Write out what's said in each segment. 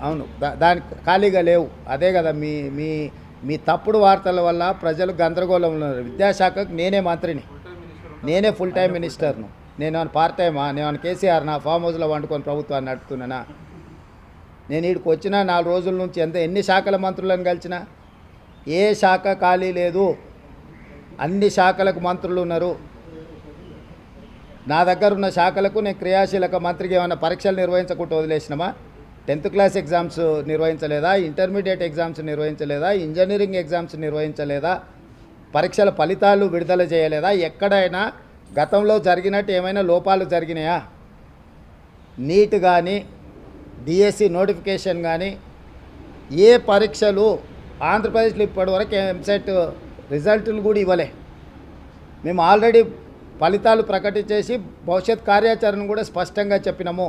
అవును, దాని ఖాళీగా లేవు. అదే కదా మీ మీ మీ తప్పుడు వార్తల వల్ల ప్రజలు గందరగోళంలో ఉన్నారు. విద్యాశాఖకు నేనే మంత్రిని, నేనే ఫుల్ టైం మినిస్టర్ను. నేను పార్ట్ టైమా? నేను కేసీఆర్ నా ఫామ్ హౌస్లో వండుకొని ప్రభుత్వాన్ని నడుపుతున్నానా? నేను వీడికి వచ్చిన 4 రోజుల నుంచి ఎన్ని శాఖల మంత్రులను కలిసినా ఏ శాఖ ఖాళీ లేదు. అన్ని శాఖలకు మంత్రులు ఉన్నారు. నా దగ్గర ఉన్న శాఖలకు నేను క్రియాశీలక మంత్రికి ఏమైనా పరీక్షలు నిర్వహించకుండా వదిలేసినామా? 10th క్లాస్ ఎగ్జామ్స్ నిర్వహించలేదా? ఇంటర్మీడియట్ ఎగ్జామ్స్ నిర్వహించలేదా? ఇంజనీరింగ్ ఎగ్జామ్స్ నిర్వహించలేదా? పరీక్షల ఫలితాలు విడుదల చేయలేదా? ఎక్కడైనా గతంలో జరిగినట్టు ఏమైనా లోపాలు జరిగినాయా? నీట్ కానీ డిఎస్సి నోటిఫికేషన్ కానీ ఏ పరీక్షలు ఆంధ్రప్రదేశ్లో ఇప్పటివరకు ఎంసెట్ రిజల్టులు కూడా ఇవ్వలే. మేము ఆల్రెడీ ఫలితాలు ప్రకటించేసి భవిష్యత్ కార్యాచరణ కూడా స్పష్టంగా చెప్పినాము.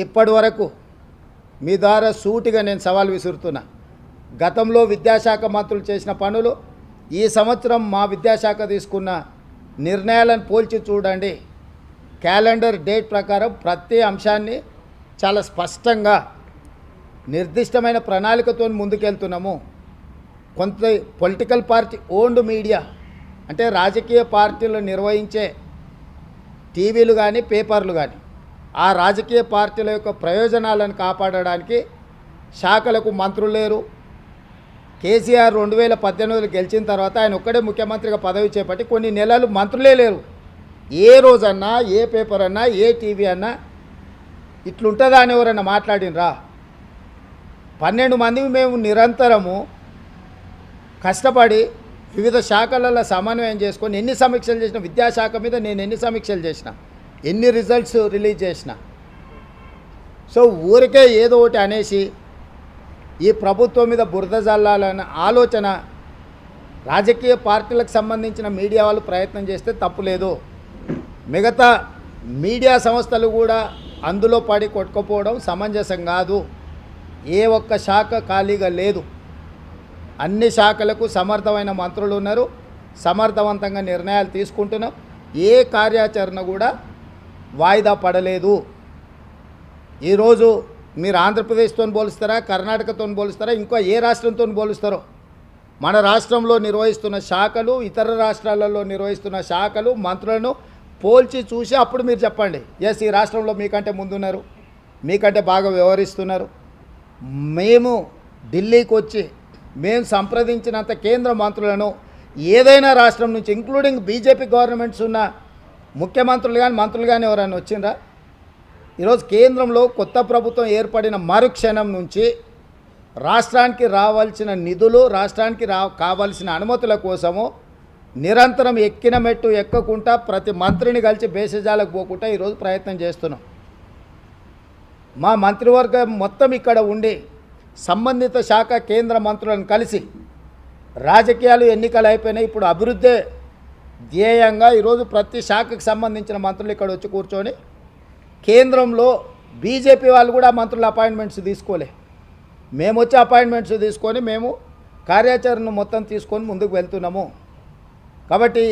ఇప్పటి వరకు మీ ద్వారా సూటిగా నేను సవాల్ విసురుతున్నా. గతంలో విద్యాశాఖ మంత్రులు చేసిన పనులు, ఈ సంవత్సరం మా విద్యాశాఖ తీసుకున్న నిర్ణయాలను పోల్చి చూడండి. క్యాలెండర్ డేట్ ప్రకారం ప్రతి అంశాన్ని చాలా స్పష్టంగా నిర్దిష్టమైన ప్రణాళికతో ముందుకెళ్తున్నాము. కొంత పొలిటికల్ పార్టీ ఓన్డ్ మీడియా అంటే రాజకీయ పార్టీలు నిర్వహించే టీవీలు కానీ పేపర్లు కానీ ఆ రాజకీయ పార్టీల యొక్క ప్రయోజనాలను కాపాడడానికి శాఖలకు మంత్రులు లేరు. కేసీఆర్ 2018 గెలిచిన తర్వాత ఆయన ఒక్కడే ముఖ్యమంత్రిగా పదవి చేపట్టి కొన్ని నెలలు మంత్రులే లేరు. ఏ రోజన్నా ఏ పేపర్ అన్నా ఏ టీవీ అన్నా ఇట్లుంటుందా అని ఎవరన్నా మాట్లాడినరా? 12 మంది మేము నిరంతరము కష్టపడి వివిధ శాఖలలో సమన్వయం చేసుకొని ఎన్ని సమీక్షలు చేసిన, విద్యాశాఖ మీద నేను ఎన్ని సమీక్షలు చేసిన, ఎన్ని రిజల్ట్స్ రిలీజ్ చేసిన. సో ఊరికే ఏదో ఒకటి అనేసి ఈ ప్రభుత్వం మీద బురద జల్లాలన్న ఆలోచన రాజకీయ పార్టీలకు సంబంధించిన మీడియా వాళ్ళు ప్రయత్నం చేస్తే తప్పులేదు. మిగతా మీడియా సంస్థలు కూడా అందులో పడి కొట్టుకుపోవడం సమంజసం కాదు. ఏ ఒక్క శాఖ ఖాళీగా లేదు. అన్ని శాఖలకు సమర్థమైన మంత్రులు ఉన్నారు. సమర్థవంతంగా నిర్ణయాలు తీసుకుంటున్నాం. ఏ కార్యాచరణ కూడా వాయిదా పడలేదు. ఈరోజు మీరు ఆంధ్రప్రదేశ్తో పోలుస్తారా, కర్ణాటకతో పోలుస్తారా, ఇంకో ఏ రాష్ట్రంతో పోలుస్తారో మన రాష్ట్రంలో నిర్వహిస్తున్న శాఖలు, ఇతర రాష్ట్రాలలో నిర్వహిస్తున్న శాఖలు, మంత్రులను పోల్చి చూసి అప్పుడు మీరు చెప్పండి, ఎస్ ఈ రాష్ట్రంలో మీకంటే ముందున్నారు, మీకంటే బాగా వ్యవహరిస్తున్నారు. మేము ఢిల్లీకి వచ్చి మేము సంప్రదించినంత కేంద్ర మంత్రులను ఏదైనా రాష్ట్రం నుంచి ఇంక్లూడింగ్ బీజేపీ గవర్నమెంట్స్ ఉన్న ముఖ్యమంత్రులు కానీ మంత్రులు కానీ ఎవరైనా వచ్చిండ్రా? ఈరోజు కేంద్రంలో కొత్త ప్రభుత్వం ఏర్పడిన మరుక్షణం నుంచి రాష్ట్రానికి రావాల్సిన నిధులు, రాష్ట్రానికి కావాల్సిన అనుమతుల కోసము నిరంతరం ఎక్కిన మెట్టు ఎక్కకుండా ప్రతి మంత్రిని కలిసి బేసజాలకు పోకుండా ఈరోజు ప్రయత్నం చేస్తున్నాం. మా మంత్రివర్గం మొత్తం ఇక్కడ ఉండి సంబంధిత శాఖ కేంద్ర మంత్రులను కలిసి రాజకీయాలు ఎన్నికలు అయిపోయినాయి, ఇప్పుడు అభివృద్ధి ధ్యేయంగా ఈరోజు ప్రతి శాఖకు సంబంధించిన మంత్రులు ఇక్కడ వచ్చి కూర్చొని కేంద్రంలో బీజేపీ వాళ్ళు కూడా మంత్రుల అపాయింట్మెంట్స్ తీసుకోలే, మేము వచ్చి అపాయింట్మెంట్స్ తీసుకొని మేము కార్యాచరణ మొత్తం తీసుకొని ముందుకు వెళ్తున్నాము. కాబట్టి